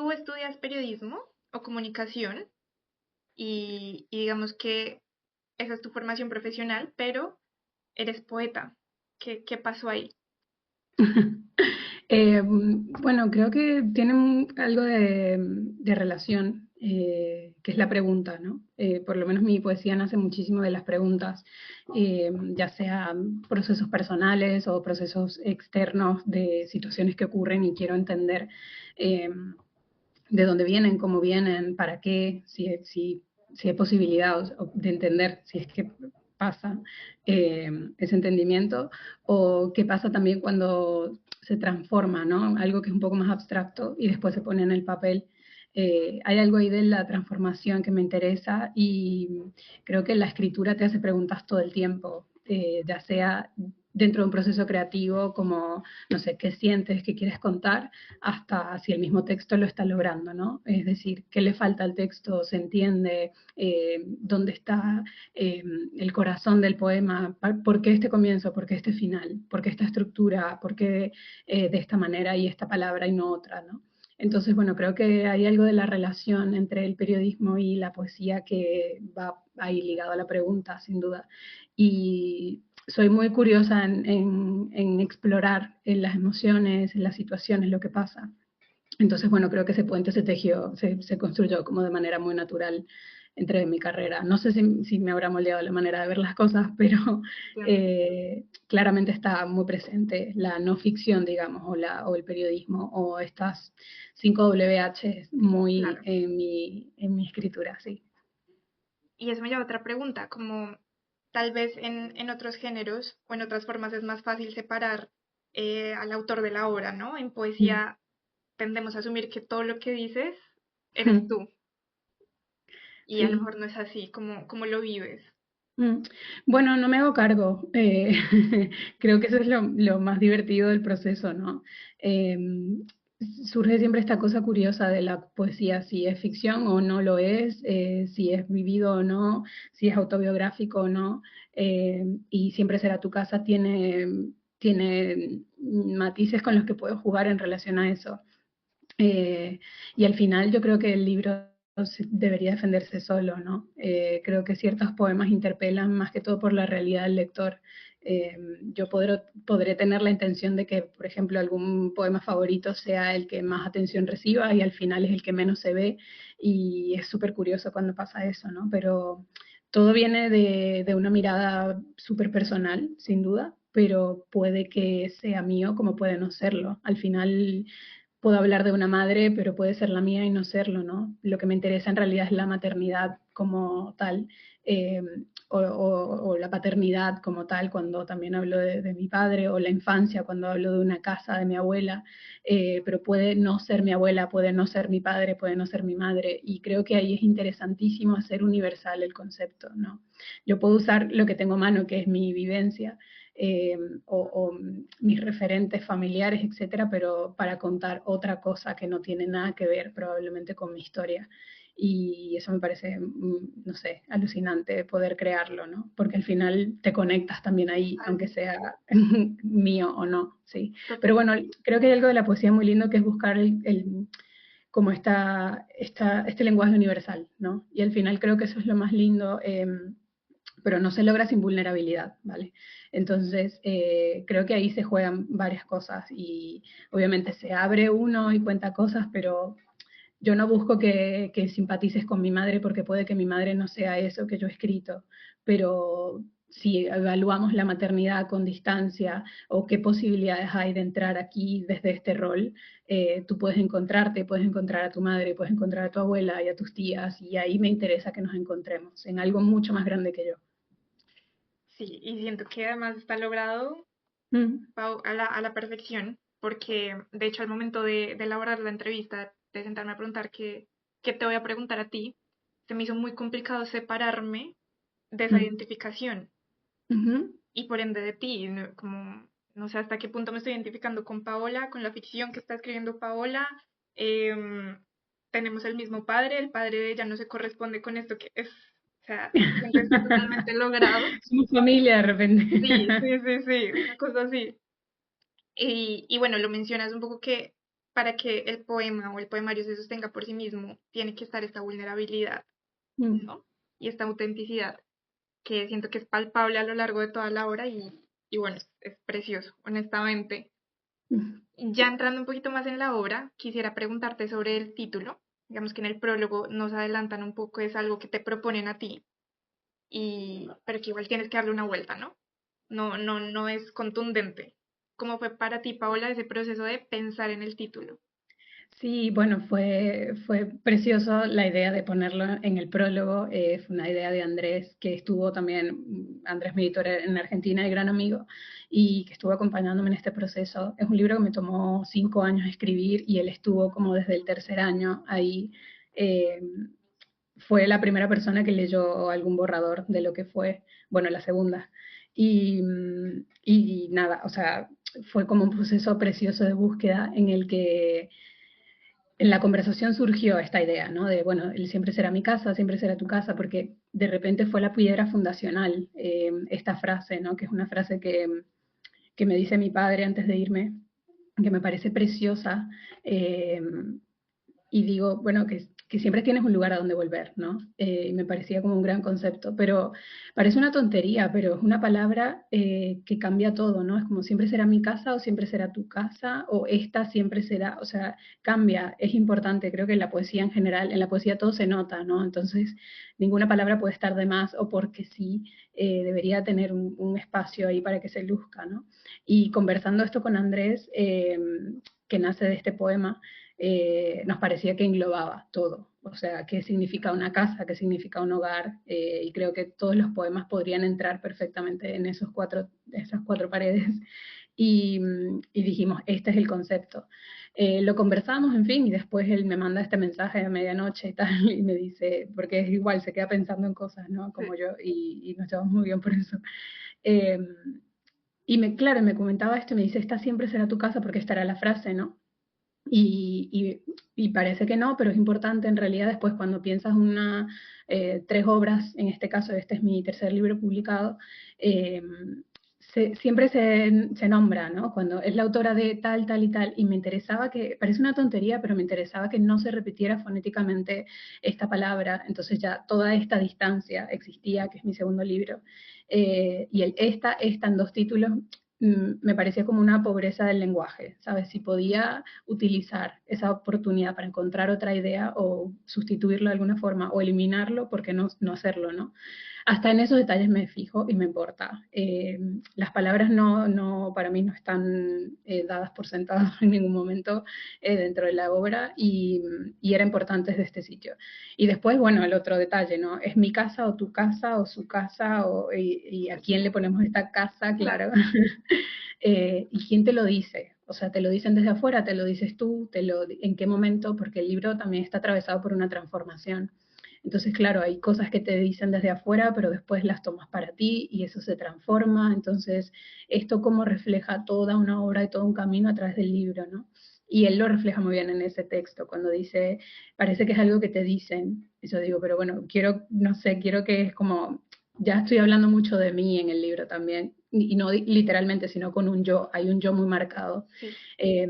tú estudias periodismo o comunicación y digamos que esa es tu formación profesional, pero eres poeta. ¿Qué pasó ahí? Bueno, creo que tienen algo de relación, que es la pregunta, ¿no? Por lo menos mi poesía nace muchísimo de las preguntas, ya sea procesos personales o procesos externos de situaciones que ocurren y quiero entender eh, de dónde vienen, cómo vienen, para qué, si hay posibilidad de entender si es que pasa ese entendimiento, o qué pasa también cuando se transforma, ¿no? Algo que es un poco más abstracto y después se pone en el papel. Hay algo ahí de la transformación que me interesa y creo que la escritura te hace preguntas todo el tiempo, ya sea dentro de un proceso creativo como, no sé, qué sientes, qué quieres contar, hasta si el mismo texto lo está logrando, ¿no? Es decir, qué le falta al texto, se entiende, dónde está el corazón del poema, por qué este comienzo, por qué este final, por qué esta estructura, por qué de esta manera y esta palabra y no otra, ¿no? Entonces, bueno, creo que hay algo de la relación entre el periodismo y la poesía que va ahí ligado a la pregunta, sin duda. Y soy muy curiosa en explorar en las emociones, en las situaciones, lo que pasa. Entonces, bueno, creo que ese puente se tejió, se construyó como de manera muy natural entre mi carrera. No sé si me habrá moldeado la manera de ver las cosas, pero Entiendo. claramente está muy presente la no ficción, digamos, o el periodismo, o estas 5 WH muy Claro. en mi escritura, sí. Y eso me lleva a otra pregunta, como tal vez en otros géneros o en otras formas es más fácil separar al autor de la obra, ¿no? En Mm. poesía tendemos a asumir que todo lo que dices eres tú y a lo Sí. mejor no es así como lo vives. Mm. Bueno, no me hago cargo. Creo que eso es lo más divertido del proceso, ¿no? Surge siempre esta cosa curiosa de la poesía, si es ficción o no lo es, si es vivido o no, si es autobiográfico o no, y siempre será tu casa, tiene matices con los que puedo jugar en relación a eso. Eh, y al final yo creo que el libro debería defenderse solo, ¿no? Creo que ciertos poemas interpelan más que todo por la realidad del lector. Yo podré tener la intención de que, por ejemplo, algún poema favorito sea el que más atención reciba y al final es el que menos se ve y es súper curioso cuando pasa eso, ¿no? Pero todo viene de una mirada súper personal, sin duda, pero puede que sea mío como puede no serlo. Al final puedo hablar de una madre, pero puede ser la mía y no serlo, ¿no? Lo que me interesa en realidad es la maternidad como tal, eh, o la paternidad como tal, cuando también hablo de mi padre, o la infancia, cuando hablo de una casa de mi abuela, pero puede no ser mi abuela, puede no ser mi padre, puede no ser mi madre, y creo que ahí es interesantísimo hacer universal el concepto, ¿no? Yo puedo usar lo que tengo a mano, que es mi vivencia, eh, o mis referentes familiares, etcétera, pero para contar otra cosa que no tiene nada que ver probablemente con mi historia. Y eso me parece, no sé, alucinante poder crearlo, ¿no? Porque al final te conectas también ahí, Total, aunque sea mío o no, sí. Pero total. bueno, creo que hay algo de la poesía muy lindo que es buscar como este lenguaje universal, ¿no? Y al final creo que eso es lo más lindo, pero no se logra sin vulnerabilidad, ¿vale? Entonces, creo que ahí se juegan varias cosas y obviamente se abre uno y cuenta cosas, pero yo no busco que simpatices con mi madre porque puede que mi madre no sea eso que yo he escrito, pero si evaluamos la maternidad con distancia o qué posibilidades hay de entrar aquí desde este rol, tú puedes encontrar a tu madre, puedes encontrar a tu abuela y a tus tías, y ahí me interesa que nos encontremos en algo mucho más grande que yo. Sí, y siento que además está logrado Mm, Pau, a la perfección, porque de hecho al momento de elaborar la entrevista, de sentarme a preguntar qué te voy a preguntar a ti, se me hizo muy complicado separarme de esa mm, identificación ujú, y por ende de ti, ¿no? Como no sé hasta qué punto me estoy identificando con Paola, con la ficción que está escribiendo Paola. em, Tenemos el mismo padre, el padre de ella no se corresponde con esto que es, o sea, siento que está totalmente logrado. somos familia de repente. Sí, sí, sí, sí, una cosa así. Y bueno, lo mencionas un poco que para que el poema o el poemario se sostenga por sí mismo, tiene que estar esta vulnerabilidad, Mm. ¿no? Y esta autenticidad que siento que es palpable a lo largo de toda la obra y bueno, es precioso, honestamente. Mm. Ya entrando un poquito más en la obra, quisiera preguntarte sobre el título. Digamos que en el prólogo nos adelantan un poco, es algo que te proponen a ti, pero que igual tienes que darle una vuelta, ¿no? No es contundente. ¿Cómo fue para ti, Paola, ese proceso de pensar en el título? Sí, bueno, fue precioso la idea de ponerlo en el prólogo. Fue una idea de Andrés, que estuvo también, Andrés mi editor en Argentina, y gran amigo, y que estuvo acompañándome en este proceso. Es un libro que me tomó 5 años escribir y él estuvo como desde el tercer año ahí. Eh, Fue la primera persona que leyó algún borrador de lo que fue, bueno, la segunda. Y nada, o sea, fue como un proceso precioso de búsqueda en el que en la conversación surgió esta idea, ¿no? De, bueno, él siempre será mi casa, siempre será tu casa, porque de repente fue la piedra fundacional, esta frase, ¿no? Que es una frase que me dice mi padre antes de irme, que me parece preciosa, eh, y digo, bueno, que siempre tienes un lugar a donde volver, ¿no? Y me parecía como un gran concepto, pero parece una tontería, pero es una palabra que cambia todo, ¿no? Es como siempre será mi casa o siempre será tu casa o esta siempre será, o sea, cambia, es importante, creo que en la poesía en general, en la poesía todo se nota, ¿no? Entonces, ninguna palabra puede estar de más o porque sí, debería tener un espacio ahí para que se luzca, ¿no? Y conversando esto con Andrés, que nace de este poema, nos parecía que englobaba todo, o sea, qué significa una casa, qué significa un hogar, y creo que todos los poemas podrían entrar perfectamente en esas cuatro paredes, y dijimos, este es el concepto. Lo conversamos, en fin, y después él me manda este mensaje a medianoche y tal, y me dice, porque es igual, se queda pensando en cosas, ¿no? Sí. Como yo, y nos llevamos muy bien por eso. Eh, claro, me comentaba esto, me dice, esta siempre será tu casa, porque esta era la frase, ¿no? Y parece que no, pero es importante en realidad después cuando piensas tres obras, en este caso este es mi tercer libro publicado, eh, siempre se nombra, ¿no? Cuando es la autora de tal, tal y tal, y me interesaba que, parece una tontería, pero me interesaba que no se repitiera fonéticamente esta palabra, entonces ya toda esta distancia existía, que es mi segundo libro, y esta en dos títulos me parecía como una pobreza del lenguaje, ¿sabes? Si podía utilizar esa oportunidad para encontrar otra idea o sustituirlo de alguna forma o eliminarlo, ¿por qué no hacerlo, no? Hasta en esos detalles me fijo y me importa. Las palabras para mí no están dadas por sentadas en ningún momento dentro de la obra y era importante desde este sitio. Y después, bueno, el otro detalle, ¿no? Es mi casa o tu casa o su casa y a quién le ponemos esta casa, claro. ¿Y quién te lo dice? O sea, te lo dicen desde afuera, te lo dices tú, en qué momento, porque el libro también está atravesado por una transformación. Entonces, claro, hay cosas que te dicen desde afuera, pero después las tomas para ti y eso se transforma. Entonces, esto como refleja toda una obra y todo un camino a través del libro, ¿no? Y él lo refleja muy bien en ese texto, cuando dice, parece que es algo que te dicen. Y yo digo, pero bueno, no sé, quiero que es como, ya estoy hablando mucho de mí en el libro también, y no literalmente, sino con un yo, hay un yo muy marcado. Sí. Eh,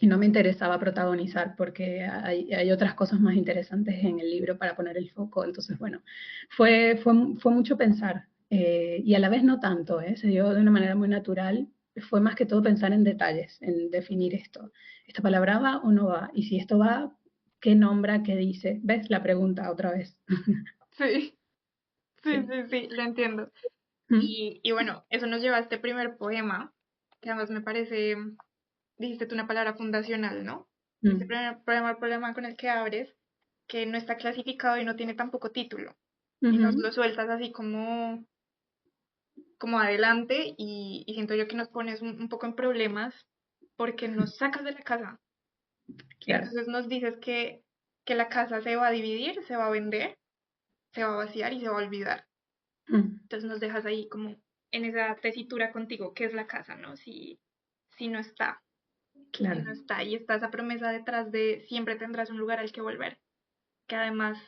y no me interesaba protagonizar porque hay otras cosas más interesantes en el libro para poner el foco. Entonces, bueno, fue mucho pensar y a la vez no tanto, se dio de una manera muy natural. Fue más que todo pensar en detalles, en definir esto. ¿Esta palabra va o no va? Y si esto va, ¿qué nombra? ¿Qué dice? ¿Ves la pregunta otra vez? Sí, sí, Sí. sí, sí, lo entiendo. ¿Mm? Y bueno, eso nos lleva a este primer poema, que además me parece, dijiste tú una palabra fundacional, ¿no? Este ¿Mm? primer poema, el poema con el que abres, que no está clasificado y no tiene tampoco título, y nos Ujú. lo sueltas así como adelante, y siento yo que nos pones un poco en problemas porque nos sacas de la casa. Claro. Entonces nos dices que la casa se va a dividir, se va a vender, se va a vaciar y se va a olvidar. ¿Mm? Entonces nos dejas ahí como en esa tesitura contigo, ¿qué es la casa, no? Si no está, si Claro. no está, y está esa promesa detrás de siempre tendrás un lugar al que volver, que además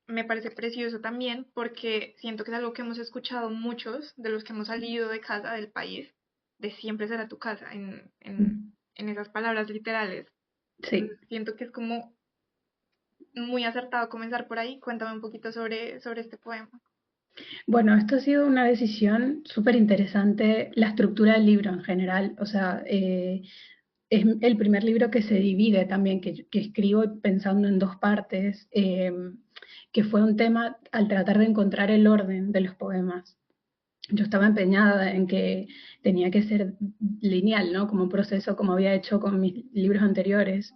me parece precioso también porque siento que es algo que hemos escuchado muchos de los que hemos salido de casa, del país, de siempre será tu casa, ¿Mm? en esas palabras literales. Sí. Siento que es como muy acertado comenzar por ahí. Cuéntame un poquito sobre este poema. Bueno, esto ha sido una decisión súper interesante, la estructura del libro en general. O sea, es el primer libro que se divide también, que escribo pensando en dos partes, que fue un tema al tratar de encontrar el orden de los poemas. Yo estaba empeñada en que tenía que ser lineal, ¿no? Como un proceso como había hecho con mis libros anteriores,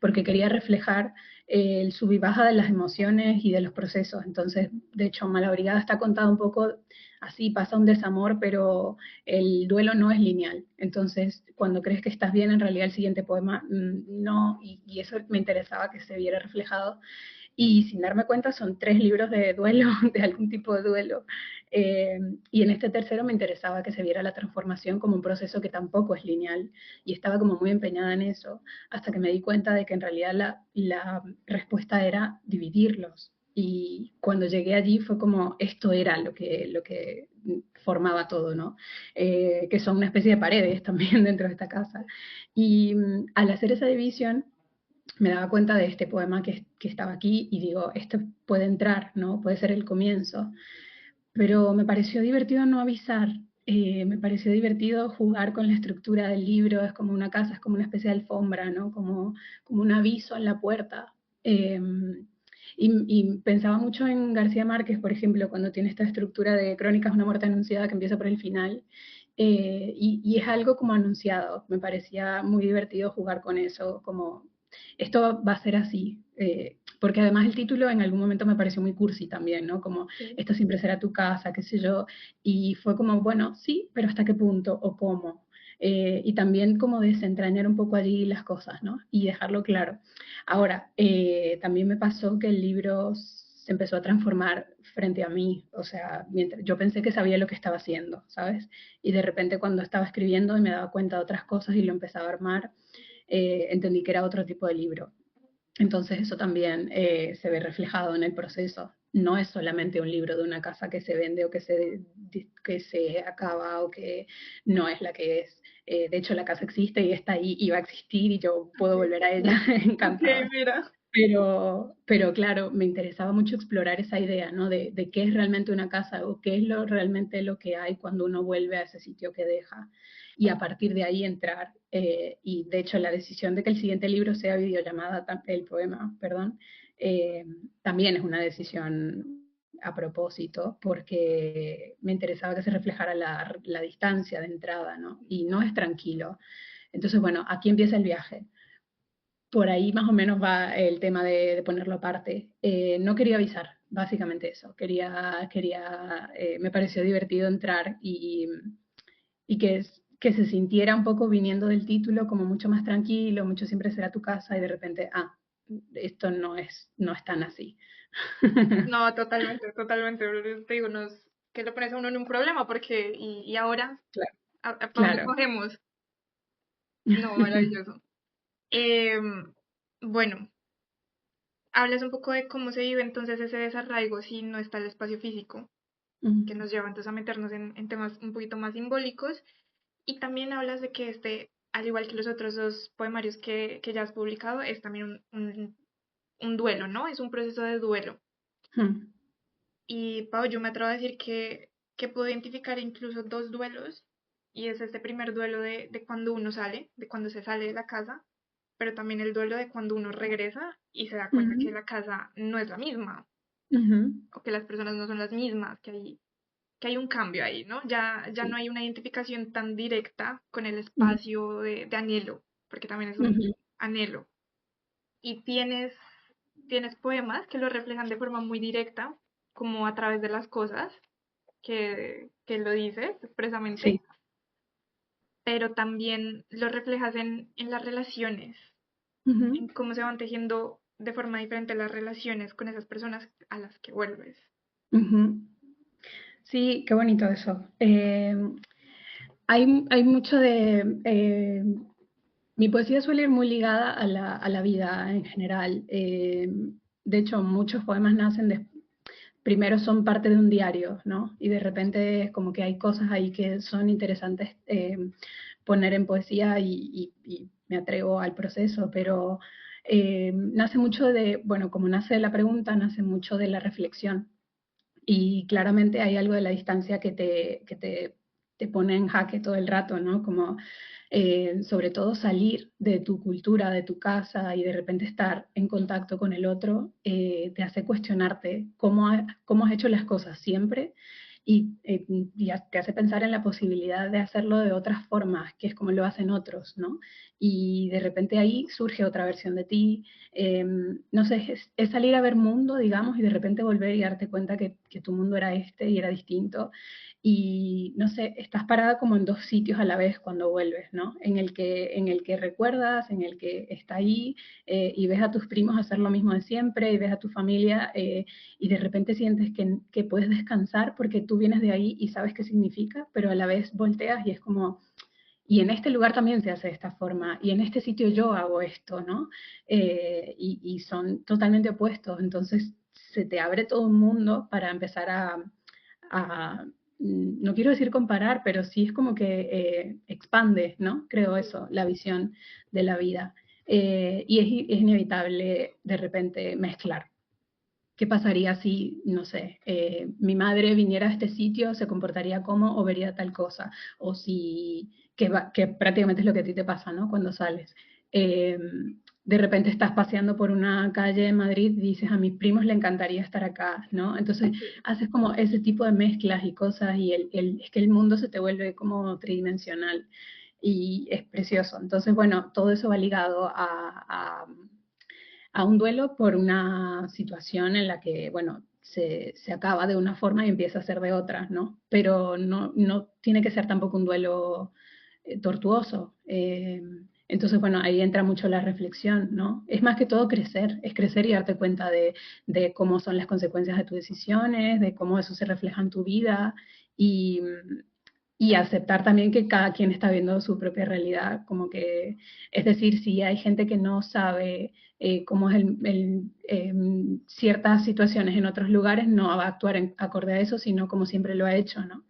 porque quería reflejar el sub y baja de las emociones y de los procesos. Entonces, de hecho, Malabrigada está contado un poco así, pasa un desamor, pero el duelo no es lineal. Entonces, cuando crees que estás bien, en realidad el siguiente poema no, y eso me interesaba que se viera reflejado y sin darme cuenta son 3 libros de duelo, de algún tipo de duelo. Y en este tercero me interesaba que se viera la transformación como un proceso que tampoco es lineal y estaba como muy empeñada en eso hasta que me di cuenta de que en realidad la respuesta era dividirlos. Y cuando llegué allí fue como esto era lo que formaba todo, ¿no? Que son una especie de paredes también dentro de esta casa. Y al hacer esa división, me daba cuenta de este poema que estaba aquí y digo, esto puede entrar, ¿no? Puede ser el comienzo. Pero me pareció divertido no avisar, me pareció divertido jugar con la estructura del libro, es como una casa, es como una especie de alfombra, ¿no? Como un aviso en la puerta. Eh, y pensaba mucho en García Márquez, por ejemplo, cuando tiene esta estructura de Crónicas de una muerte anunciada que empieza por el final, y es algo como anunciado. Me parecía muy divertido jugar con eso, como esto va a ser así. Porque además el título en algún momento me pareció muy cursi también, ¿no? Como Sí. esto siempre será tu casa, qué sé yo. Y fue como, bueno, sí, pero ¿hasta qué punto o cómo? Y también como desentrañar un poco allí las cosas, ¿no? Y dejarlo claro. Ahora, también me pasó que el libro se empezó a transformar frente a mí, o sea, mientras, yo pensé que sabía lo que estaba haciendo, ¿sabes? Y de repente cuando estaba escribiendo y me daba cuenta de otras cosas y lo empezaba a armar, entendí que era otro tipo de libro. Entonces eso también se ve reflejado en el proceso. No es solamente un libro de una casa que se vende o que se acaba o que no es la que es. De hecho, la casa existe y está ahí y va a existir y yo puedo Ok, volver a ella ok, encantada. mira. Pero claro, me interesaba mucho explorar esa idea, ¿no? De qué es realmente una casa o qué es realmente lo que hay cuando uno vuelve a ese sitio que deja. Y a partir de ahí entrar. Y de hecho, la decisión de que el siguiente libro sea videollamada, el poema, perdón, eh, también es una decisión a propósito, porque me interesaba que se reflejara la distancia de entrada, ¿no? Y no es tranquilo. Entonces, bueno, aquí empieza el viaje. Por ahí más o menos va el tema de ponerlo aparte. No quería avisar, básicamente eso. Me pareció divertido entrar y que se sintiera un poco viniendo del título como mucho más tranquilo, mucho siempre será tu casa y de repente, esto no es tan así. No, totalmente, totalmente. Te digo, que lo pones a uno en un problema porque, y ahora, Claro, ¿para dónde claro. cogemos? No, maravilloso. Em, bueno, hablas un poco de cómo se vive entonces ese desarraigo si no está el espacio físico, que nos lleva entonces a meternos en temas un poquito más simbólicos. Y también hablas de que al igual que los otros dos poemarios que ya has publicado, es también un duelo, ¿no? Es un proceso de duelo. Y Pau, yo me atrevo a decir que puedo identificar incluso dos duelos, y es este primer duelo de cuando uno sale, de cuando se sale de la casa, pero también el duelo de cuando uno regresa y se da cuenta que la casa no es la misma, o que las personas no son las mismas, que hay un cambio ahí, ¿no? Ya no Sí. hay una identificación tan directa con el espacio de anhelo, porque también es un Ujú. anhelo. Y tienes poemas que lo reflejan de forma muy directa, como a través de las cosas, que lo dices expresamente, Sí. pero también lo reflejas en las relaciones, Ujú. en cómo se van tejiendo de forma diferente las relaciones con esas personas a las que vuelves. Ujú. Sí, qué bonito eso. Hay mucho de... mi poesía suele ir muy ligada a la vida en general. De hecho, muchos poemas nacen primero son parte de un diario, ¿no? Y de repente es como que hay cosas ahí que son interesantes poner en poesía y me atrevo al proceso, pero nace mucho de, bueno, como nace de la pregunta, nace mucho de la reflexión. Y claramente hay algo de la distancia te pone en jaque todo el rato, ¿no? Como sobre todo salir de tu cultura, de tu casa y de repente estar en contacto con el otro, te hace cuestionarte cómo has hecho las cosas siempre y te hace pensar en la posibilidad de hacerlo de otras formas, que es como lo hacen otros, ¿no? Y de repente ahí surge otra versión de ti, no sé, es salir a ver mundo, digamos, y de repente volver y darte cuenta que tu mundo era este y era distinto. Y no sé, estás parada como en dos sitios a la vez cuando vuelves, ¿no? En el que recuerdas, en el que está ahí, y ves a tus primos hacer lo mismo de siempre, y ves a tu familia, y de repente sientes que puedes descansar porque tú vienes de ahí y sabes qué significa, pero a la vez volteas y es como, y en este lugar también se hace de esta forma, y en este sitio yo hago esto, ¿no? Y son totalmente opuestos, entonces se te abre todo un mundo para empezar a no quiero decir comparar, pero sí es como que expande, ¿no? Creo eso, la visión de la vida. Es inevitable de repente mezclar. ¿Qué pasaría si, no sé, mi madre viniera a este sitio, se comportaría como o vería tal cosa? O si, que prácticamente es lo que a ti te pasa, ¿no? Cuando sales. Eh, de repente estás paseando por una calle en Madrid y dices, a mis primos le encantaría estar acá, ¿no? Entonces Sí. haces como ese tipo de mezclas y cosas y es que el mundo se te vuelve como tridimensional y es precioso. Entonces, bueno, todo eso va ligado a un duelo por una situación en la que, bueno, se acaba de una forma y empieza a ser de otra, ¿no? Pero no tiene que ser tampoco un duelo tortuoso. Entonces, bueno, ahí entra mucho la reflexión, ¿no? Es más que todo crecer, es crecer y darte cuenta de cómo son las consecuencias de tus decisiones, de cómo eso se refleja en tu vida y, y aceptar también que cada quien está viendo su propia realidad, como que, es decir, si hay gente que no sabe cómo es ciertas situaciones en otros lugares, no va a actuar acorde a eso, sino como siempre lo ha hecho, ¿no?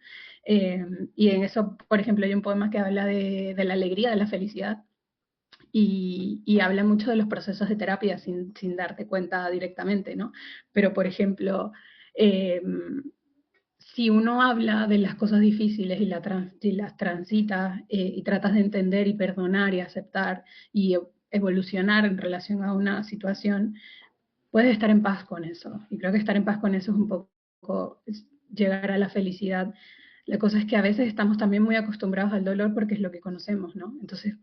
Eh, y en eso, por ejemplo, hay un poema que habla de la alegría, de la felicidad, y habla mucho de los procesos de terapia sin darte cuenta directamente, ¿no? Pero, por ejemplo, eh, si uno habla de las cosas difíciles y las transita y tratas de entender y perdonar y aceptar y evolucionar en relación a una situación, puedes estar en paz con eso. Y creo que estar en paz con eso es un poco llegar a la felicidad. La cosa es que a veces estamos también muy acostumbrados al dolor porque es lo que conocemos, ¿no? Entonces,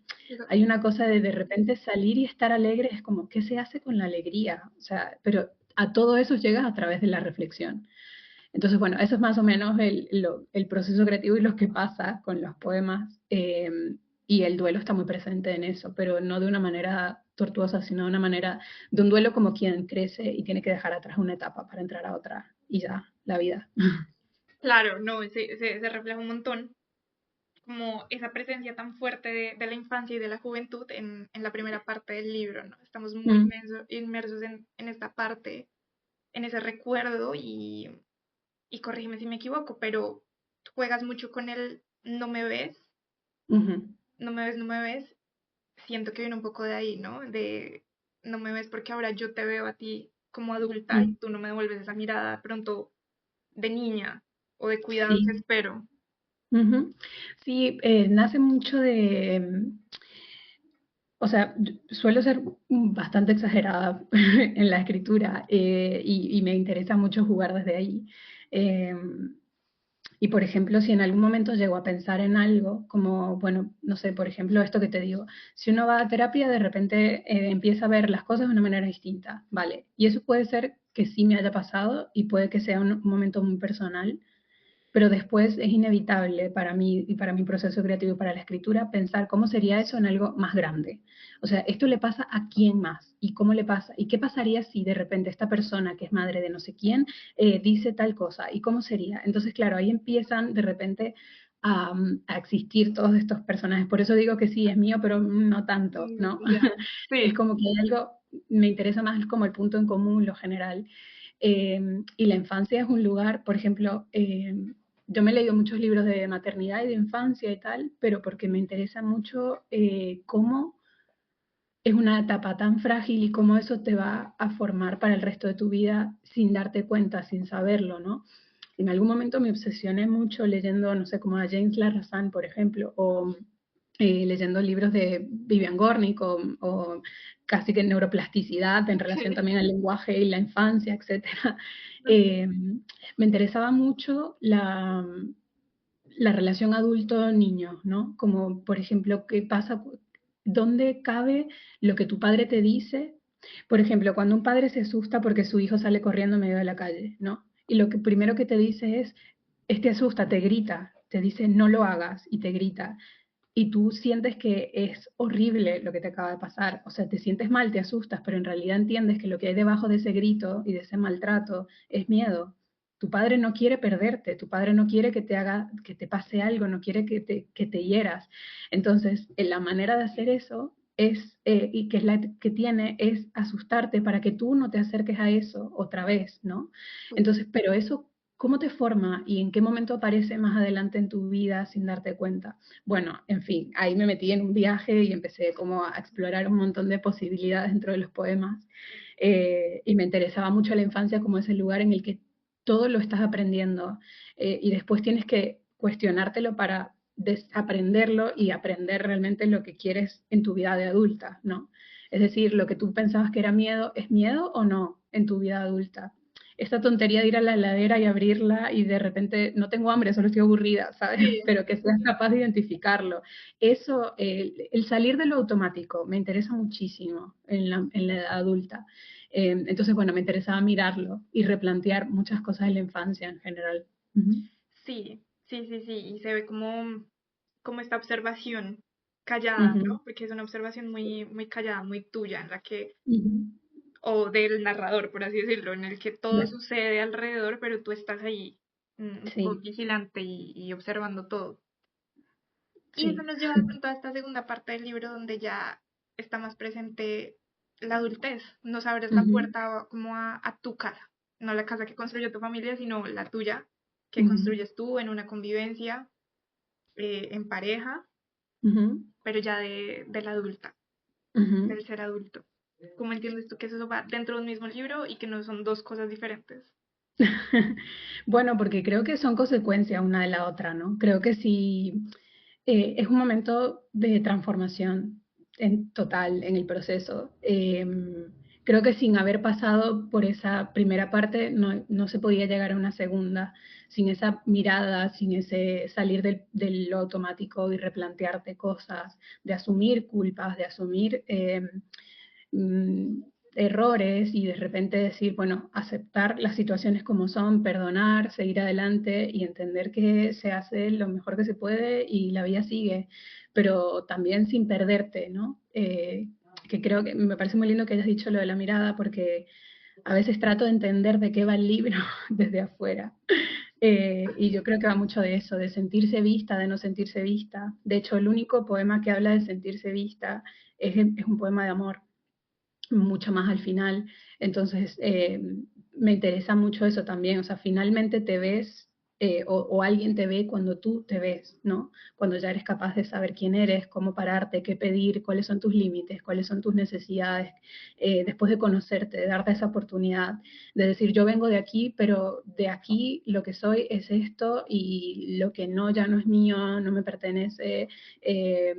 hay una cosa de repente salir y estar alegre, es como, ¿qué se hace con la alegría? O sea, pero a todo eso llegas a través de la reflexión. Entonces, bueno, eso es más o menos el proceso creativo y lo que pasa con los poemas. Y el duelo está muy presente en eso, pero no de una manera tortuosa, sino de una manera de un duelo como quien crece y tiene que dejar atrás una etapa para entrar a otra y ya, la vida. Claro, no, se refleja un montón como esa presencia tan fuerte de la infancia y de la juventud en la primera parte del libro, ¿no? Estamos muy Mm, inmersos en esta parte, en ese recuerdo y corrígeme si me equivoco, pero juegas mucho con el no me ves, ujú, no me ves, no me ves. Siento que viene un poco de ahí, ¿no? De no me ves porque ahora yo te veo a ti como adulta y mm, tú no me devuelves esa mirada de pronto de niña o de cuidado que sí. espero. Ujú. Sí, nace mucho o sea, yo suelo ser bastante exagerada en la escritura y me interesa mucho jugar desde ahí. Eh, y por ejemplo, si en algún momento llego a pensar en algo, como, bueno, no sé, por ejemplo, esto que te digo, si uno va a terapia, de repente empieza a ver las cosas de una manera distinta, ¿vale? Y eso puede ser que sí me haya pasado y puede que sea un momento muy personal, pero después es inevitable para mí y para mi proceso creativo y para la escritura pensar cómo sería eso en algo más grande. O sea, esto le pasa a quién más y cómo le pasa y qué pasaría si de repente esta persona que es madre de no sé quién dice tal cosa y cómo sería. Entonces, claro, ahí empiezan de repente a existir todos estos personajes. Por eso digo que sí, es mío, pero no tanto, ¿no? Ya, Es sí, como que hay algo, me interesa más como el punto en común, lo general. Y la infancia es un lugar, por ejemplo, yo me he leído muchos libros de maternidad y de infancia y tal, pero porque me interesa mucho cómo, es una etapa tan frágil y cómo eso te va a formar para el resto de tu vida sin darte cuenta, sin saberlo, ¿no? En algún momento me obsesioné mucho leyendo, no sé, como a James Larrazán, por ejemplo, o leyendo libros de Vivian Gornick o casi que neuroplasticidad en relación Sí. también al lenguaje y la infancia, etcétera. Eh, Me interesaba mucho la relación adulto-niño, ¿no? Como, por ejemplo, qué pasa, dónde cabe lo que tu padre te dice. Por ejemplo, cuando un padre se asusta porque su hijo sale corriendo en medio de la calle, ¿no? Y lo que primero que te dice es, este asusta, te grita, te dice no lo hagas y te grita. Y tú sientes que es horrible lo que te acaba de pasar. O sea, te sientes mal, te asustas, pero en realidad entiendes que lo que hay debajo de ese grito y de ese maltrato es miedo. Tu padre no quiere perderte, tu padre no quiere que te haga, que te pase algo, no quiere que te hieras. Entonces, la manera de hacer eso es, y que es la que tiene, es asustarte para que tú no te acerques a eso otra vez, ¿no? Entonces, pero eso, ¿cómo te forma y en qué momento aparece más adelante en tu vida sin darte cuenta? Bueno, en fin, ahí me metí en un viaje y empecé como a explorar un montón de posibilidades dentro de los poemas. Y me interesaba mucho la infancia como ese lugar en el que todo lo estás aprendiendo y después tienes que cuestionártelo para desaprenderlo y aprender realmente lo que quieres en tu vida de adulta, ¿no? Es decir, lo que tú pensabas que era miedo, ¿es miedo o no en tu vida adulta? Esta tontería de ir a la heladera y abrirla y de repente no tengo hambre, solo estoy aburrida, ¿sabes? Sí. Pero que seas capaz de identificarlo. Eso, el salir de lo automático, me interesa muchísimo en la edad adulta. Entonces, bueno, me interesaba mirarlo y replantear muchas cosas de la infancia en general. Ujú, Sí, sí, sí, sí, y se ve como esta observación callada, ujú, ¿no? Porque es una observación muy, muy callada, muy tuya, en la que, ujú. o del narrador, por así decirlo, en el que todo Ya, sucede alrededor, pero tú estás ahí, sí, vigilante y observando todo. Y eso sí. nos lleva de pronto a esta segunda parte del libro donde ya está más presente la adultez. Nos abres la Ujú, puerta como a tu casa, no la casa que construyó tu familia, sino la tuya, que ujú, construyes tú en una convivencia, en pareja, ujú, pero ya de la adulta, ujú. del ser adulto. ¿Cómo entiendes tú que eso va dentro de un mismo libro y que no son dos cosas diferentes? Bueno, porque creo que son consecuencias una de la otra, ¿no? Creo que sí, es un momento de transformación en total en el proceso. Creo que sin haber pasado por esa primera parte no se podía llegar a una segunda, sin esa mirada, sin ese salir de lo automático y replantearte cosas, de asumir culpas, de asumir mm, errores y de repente decir, bueno, aceptar las situaciones como son, perdonar, seguir adelante y entender que se hace lo mejor que se puede y la vida sigue, pero también sin perderte, ¿no? Que creo que me parece muy lindo que hayas dicho lo de la mirada porque a veces trato de entender de qué va el libro desde afuera. Y yo creo que va mucho de eso, de sentirse vista, de no sentirse vista. De hecho, el único poema que habla de sentirse vista es un poema de amor mucho más al final. Entonces, me interesa mucho eso también. O sea, finalmente te ves o alguien te ve cuando tú te ves, ¿no? Cuando ya eres capaz de saber quién eres, cómo pararte, qué pedir, cuáles son tus límites, cuáles son tus necesidades, después de conocerte, de darte esa oportunidad, de decir, yo vengo de aquí, pero de aquí lo que soy es esto y lo que no, ya no es mío, no me pertenece. Eh,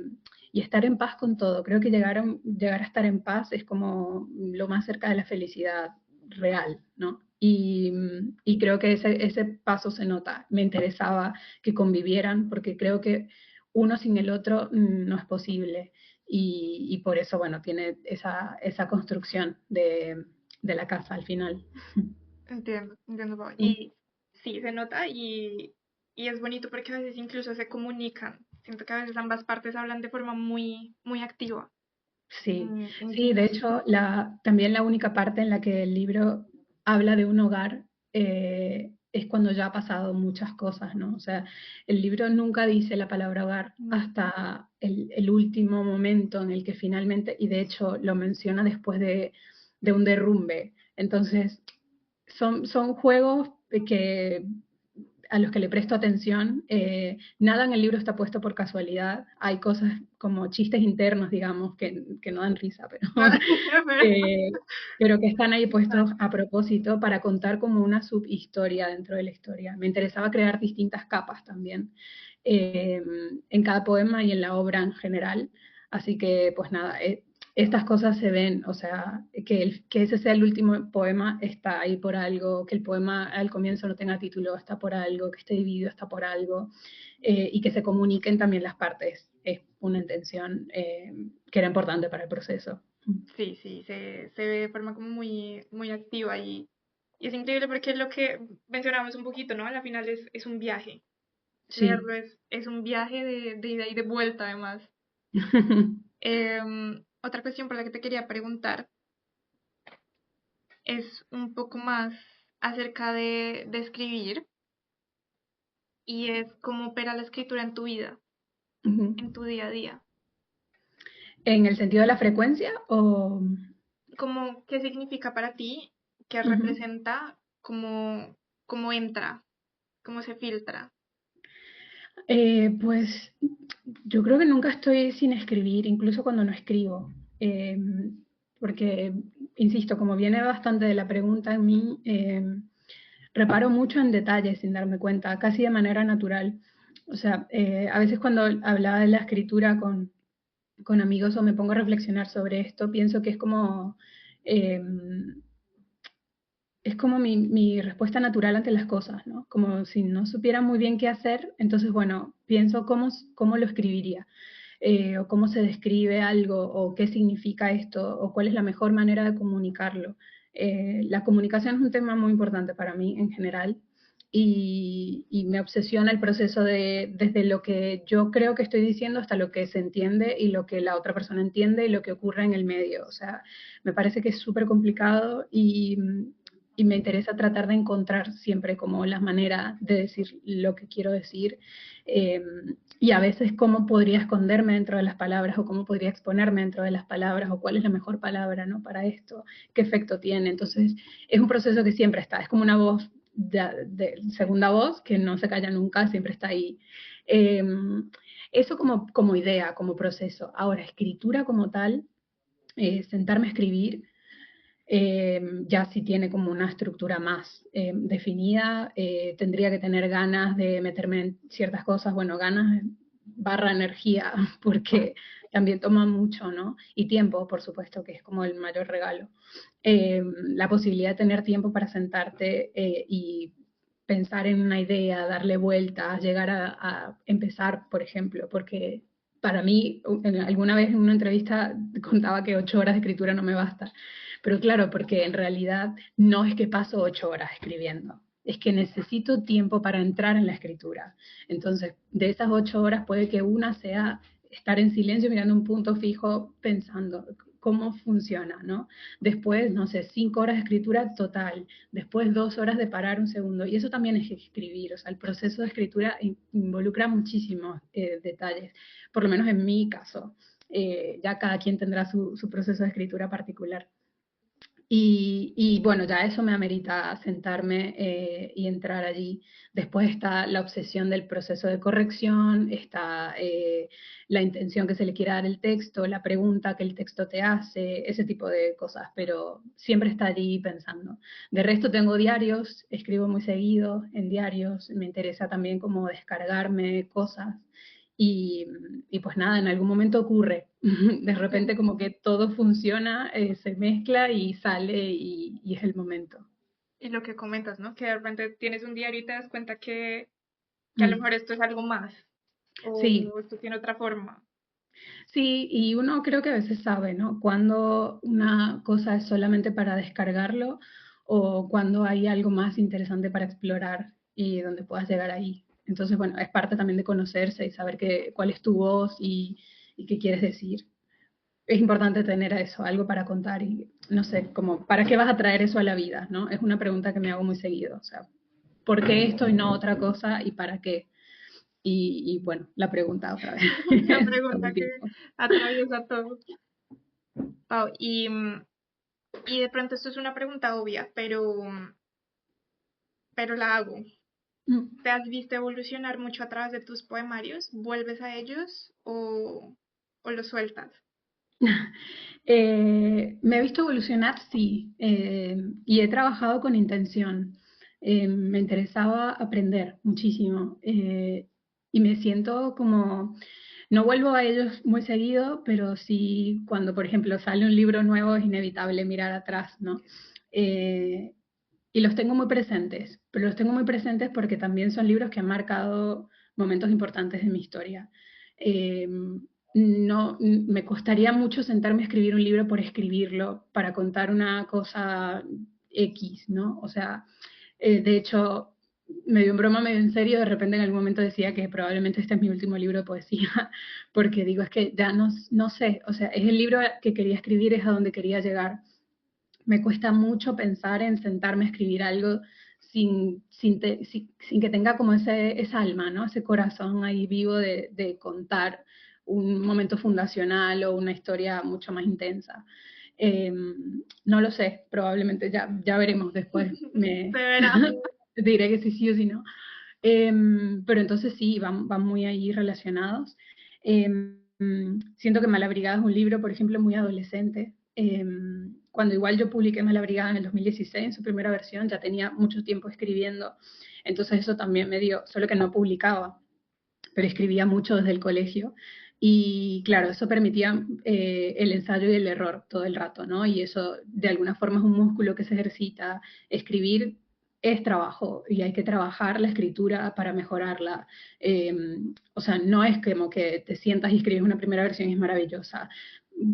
y estar en paz con todo. Creo que llegar a estar en paz es como lo más cerca de la felicidad real, ¿no? Y creo que ese paso se nota. Me interesaba que convivieran porque creo que uno sin el otro no es posible. Y por eso, bueno, tiene esa construcción de la casa al final. Entiendo, entiendo, Pau. Mm, Y sí, se nota y es bonito porque a veces incluso se comunican. Siento que a veces ambas partes hablan de forma muy, muy activa. sí, sí, de Entonces, hecho, también la única parte en la que el libro habla de un hogar es cuando ya ha pasado muchas cosas, ¿no? O sea, el libro nunca dice la palabra hogar no. hasta el último momento en el que finalmente, y de hecho lo menciona después de un derrumbe. Entonces, son juegos que a los que le presto atención. Nada en el libro está puesto por casualidad. Hay cosas como chistes internos, digamos, que no dan risa, eh, pero que están ahí puestos a propósito para contar como una subhistoria dentro de la historia. Me interesaba crear distintas capas también eh, en cada poema y en la obra en general. Así que, pues nada, estas cosas se ven, o sea, que ese sea el último poema está ahí por algo, que el poema al comienzo no tenga título está por algo, que esté dividido está por algo, y que se comuniquen también las partes. Es una intención que era importante para el proceso. Sí, sí, se ve de forma como muy, muy activa y es increíble porque es lo que mencionamos un poquito, ¿no? Al final es un viaje. Sí. Leerlo es un viaje de ida y de vuelta, además. Otra cuestión por la que te quería preguntar es un poco más acerca de escribir y es cómo opera la escritura en tu vida, en tu día a día. ¿En el sentido de la frecuencia o...? ¿Cómo, qué significa para ti? ¿Qué Ujú. representa? ¿Cómo entra? ¿Cómo se filtra? Pues yo creo que nunca estoy sin escribir, incluso cuando no escribo, eh, porque, insisto, como viene bastante de la pregunta en mí, reparo mucho en detalles sin darme cuenta, casi de manera natural. O sea, a veces cuando hablaba de la escritura con amigos o me pongo a reflexionar sobre esto, pienso que eh, es como mi respuesta natural ante las cosas, ¿no? Como si no supiera muy bien qué hacer, entonces, bueno, pienso cómo lo escribiría, o cómo se describe algo, o qué significa esto, o cuál es la mejor manera de comunicarlo. La comunicación es un tema muy importante para mí en general y me obsesiona el proceso desde lo que yo creo que estoy diciendo hasta lo que se entiende y lo que la otra persona entiende y lo que ocurre en el medio. O sea, me parece que es súper complicado y me interesa tratar de encontrar siempre como la manera de decir lo que quiero decir eh, y a veces cómo podría esconderme dentro de las palabras o cómo podría exponerme dentro de las palabras o cuál es la mejor palabra, ¿no? Para esto, qué efecto tiene. Entonces es un proceso que siempre está, es como una voz de segunda voz que no se calla nunca, siempre está ahí. Eh, Eso como idea, como proceso. Ahora, escritura como tal, sentarme a escribir, ya si tiene como una estructura más definida, tendría que tener ganas de meterme en ciertas cosas, bueno, ganas barra energía, porque también toma mucho, ¿no? Y tiempo, por supuesto, que es como el mayor regalo. La posibilidad de tener tiempo para sentarte y pensar en una idea, darle vueltas, llegar a empezar, por ejemplo, porque para mí, alguna vez en una entrevista contaba que 8 horas de escritura no me basta. Pero claro, porque en realidad no es que paso 8 horas escribiendo, es que necesito tiempo para entrar en la escritura. Entonces, de esas 8 horas puede que una sea estar en silencio mirando un punto fijo pensando cómo funciona, ¿no? Después, no sé, 5 horas de escritura total, después 2 horas de parar un segundo, y eso también es escribir, o sea, el proceso de escritura involucra muchísimos detalles, por lo menos en mi caso. Ya cada quien tendrá su proceso de escritura particular. Bueno, ya eso me amerita sentarme y entrar allí. Después está la obsesión del proceso de corrección, está la intención que se le quiera dar el texto, la pregunta que el texto te hace, ese tipo de cosas, pero siempre está allí pensando. De resto tengo diarios, escribo muy seguido en diarios, me interesa también como descargarme cosas y, y pues nada, en algún momento ocurre. De repente como que todo funciona, se mezcla y sale y es el momento. Y lo que comentas, ¿no? Que de repente tienes un diario y te das cuenta que a lo Mm. mejor esto es algo más Sí, o esto tiene otra forma. sí, y uno creo que a veces sabe, ¿no? Cuando una cosa es solamente para descargarlo o cuando hay algo más interesante para explorar y donde puedas llegar ahí. Entonces, bueno, es parte también de conocerse y saber cuál es tu voz y qué quieres decir. Es importante tener eso, algo para contar y no sé, como, ¿para qué vas a traer eso a la vida? ¿No? Es una pregunta que me hago muy seguido, o sea, ¿por qué esto y no otra cosa y para qué? Y bueno, la pregunta otra vez, La todo el pregunta que tiempo. atraviesa todo. Pau, y de pronto esto es una pregunta obvia, pero la hago. Mm. ¿Te has visto evolucionar mucho a través de tus poemarios? ¿Vuelves a ellos o los sueltas? Me he visto evolucionar, sí, y he trabajado con intención. Me interesaba aprender muchísimo y me siento como, no vuelvo a ellos muy seguido, pero sí cuando, por ejemplo, sale un libro nuevo es inevitable mirar atrás, ¿no? Eh, y los tengo muy presentes, pero los tengo muy presentes porque también son libros que han marcado momentos importantes de mi historia. Eh, no, me costaría mucho sentarme a escribir un libro por escribirlo, para contar una cosa X, ¿no? O sea, de hecho, medio en broma, medio en serio, de repente en algún momento decía que probablemente este es mi último libro de poesía, porque digo, es que ya no sé, o sea, es el libro que quería escribir, es a donde quería llegar. Me cuesta mucho pensar en sentarme a escribir algo sin que tenga como ese alma, ¿no? Ese corazón ahí vivo de contar un momento fundacional o una historia mucho más intensa. Eh, no lo sé, probablemente ya veremos después. Se verá. Diré que sí, sí o sí no. Pero entonces sí, van muy ahí relacionados. Siento que Malabrigada es un libro, por ejemplo, muy adolescente. Cuando igual yo publiqué Malabrigada en el 2016, en su primera versión, ya tenía mucho tiempo escribiendo, entonces eso también me dio, solo que no publicaba, pero escribía mucho desde el colegio. Y claro, eso permitía el ensayo y el error todo el rato, ¿no? Y eso de alguna forma es un músculo que se ejercita. Escribir es trabajo y hay que trabajar la escritura para mejorarla. Eh, o sea, no es como que te sientas y escribes una primera versión y es maravillosa.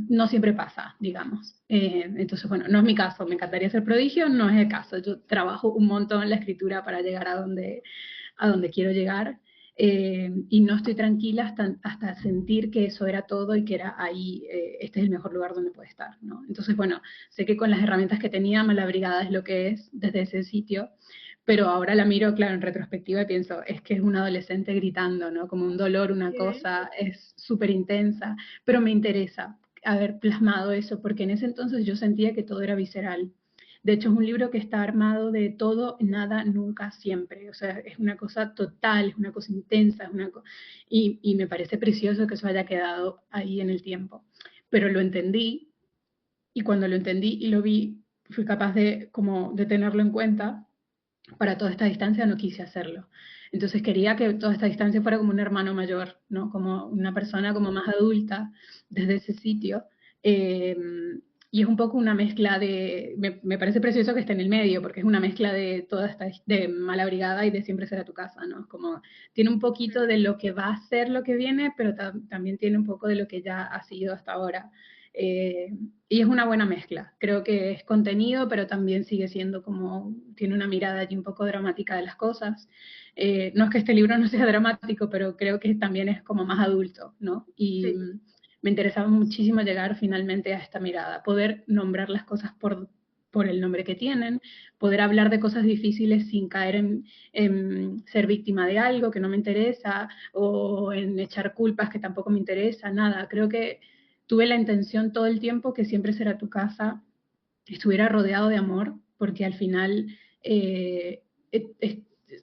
No siempre pasa, digamos. Entonces, bueno, no es mi caso. Me encantaría ser prodigio, no es el caso. Yo trabajo un montón en la escritura para llegar a donde quiero llegar. Y no estoy tranquila hasta sentir que eso era todo y que era ahí, este es el mejor lugar donde puede estar, ¿no? Entonces, bueno, sé que con las herramientas que tenía, Malabrigada es lo que es desde ese sitio, pero ahora la miro, claro, en retrospectiva y pienso, es que es un adolescente gritando, ¿no? Como un dolor, una Sí. cosa, es súper intensa, pero me interesa haber plasmado eso, porque en ese entonces yo sentía que todo era visceral. De hecho, es un libro que está armado de todo, nada, nunca, siempre. O sea, es una cosa total, es una cosa intensa, y me parece precioso que eso haya quedado ahí en el tiempo. Pero lo entendí, y cuando lo entendí y lo vi, fui capaz de, como, de tenerlo en cuenta. Para toda esta distancia no quise hacerlo. Entonces quería que toda esta distancia fuera como un hermano mayor, ¿no? Como una persona como más adulta desde ese sitio. Eh, y es un poco una mezcla me parece precioso que esté en el medio, porque es una mezcla de toda esta, de Mala Brigada y de Siempre será tu casa, ¿no? Como tiene un poquito de lo que va a ser lo que viene, pero también tiene un poco de lo que ya ha sido hasta ahora. Eh, y es una buena mezcla. Creo que es contenido, pero también sigue siendo como, tiene una mirada allí un poco dramática de las cosas. No es que este libro no sea dramático, pero creo que también es como más adulto, ¿no? Y Sí. me interesaba muchísimo llegar finalmente a esta mirada, poder nombrar las cosas por el nombre que tienen, poder hablar de cosas difíciles sin caer en ser víctima de algo que no me interesa o en echar culpas que tampoco me interesa, nada. Creo que tuve la intención todo el tiempo que Siempre será tu casa estuviera rodeado de amor, porque al final eh,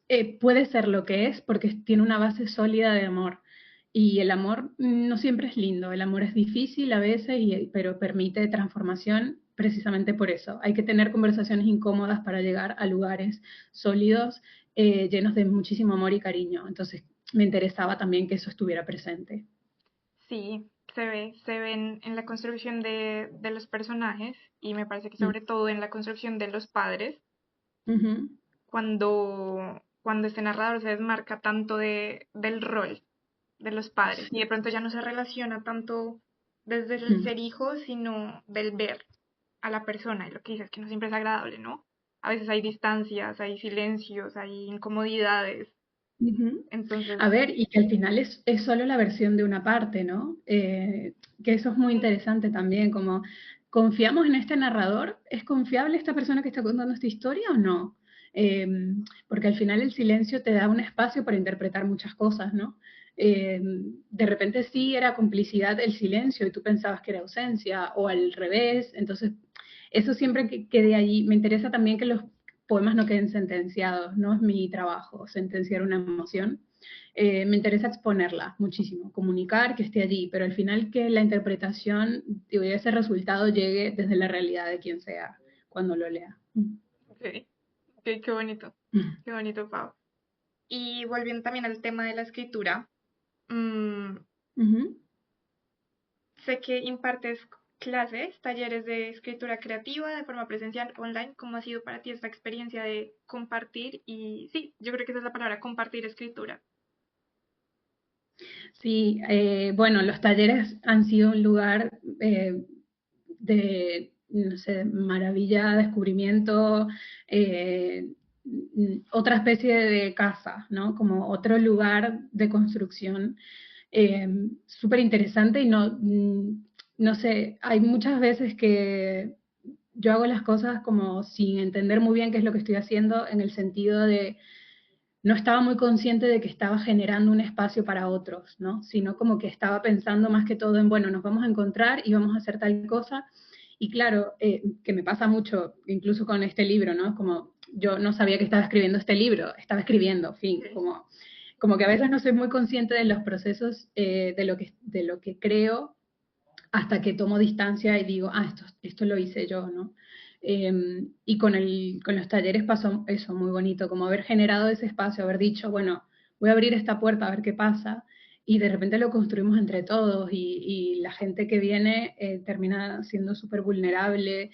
eh, puede ser lo que es porque tiene una base sólida de amor. Y el amor no siempre es lindo, el amor es difícil a veces, pero permite transformación precisamente por eso. Hay que tener conversaciones incómodas para llegar a lugares sólidos, llenos de muchísimo amor y cariño. Entonces me interesaba también que eso estuviera presente. Sí, se ve en la construcción de los personajes y me parece que Mm. sobre todo en la construcción de los padres, Ujú. cuando este narrador se desmarca tanto del rol de los padres y de pronto ya no se relaciona tanto desde el Mm. ser hijo, sino del ver a la persona y lo que dices que no siempre es agradable, ¿no? A veces hay distancias, hay silencios, hay incomodidades, Ujú. entonces A ver, y que al final es solo la versión de una parte, ¿no? Que eso es muy interesante también, como ¿confiamos en este narrador? ¿Es confiable esta persona que está contando esta historia o no? Eh, Porque al final el silencio te da un espacio para interpretar muchas cosas, ¿no? De repente sí era complicidad el silencio y tú pensabas que era ausencia, o al revés, entonces eso siempre que quede allí. Me interesa también que poemas no queden sentenciados, no es mi trabajo sentenciar una emoción. Me interesa exponerla muchísimo, comunicar que esté allí, pero al final que la interpretación y ese resultado llegue desde la realidad de quien sea cuando lo lea. Ok, ok, qué bonito, Pau. Y volviendo también al tema de la escritura, mm, Ujú. sé que impartes clases, talleres de escritura creativa de forma presencial, online. ¿Cómo ha sido para ti esta experiencia de compartir? Y sí, yo creo que esa es la palabra, compartir escritura. Sí, bueno, los talleres han sido un lugar de, no sé, maravilla, descubrimiento, otra especie de casa, ¿no? Como otro lugar de construcción súper interesante y no, no sé, hay muchas veces que yo hago las cosas como sin entender muy bien qué es lo que estoy haciendo en el sentido de no estaba muy consciente de que estaba generando un espacio para otros, ¿no? Sino como que estaba pensando más que todo en, bueno, nos vamos a encontrar y vamos a hacer tal cosa. Y claro, que me pasa mucho, incluso con este libro, ¿no? Como yo no sabía que estaba escribiendo este libro, estaba escribiendo, fin, Ok, como que a veces no soy muy consciente de los procesos de lo que creo hasta que tomo distancia y digo, ah, esto lo hice yo, ¿no? Y con los talleres pasó eso muy bonito, como haber generado ese espacio, haber dicho, bueno, voy a abrir esta puerta a ver qué pasa, y de repente lo construimos entre todos, y la gente que viene termina siendo súper vulnerable,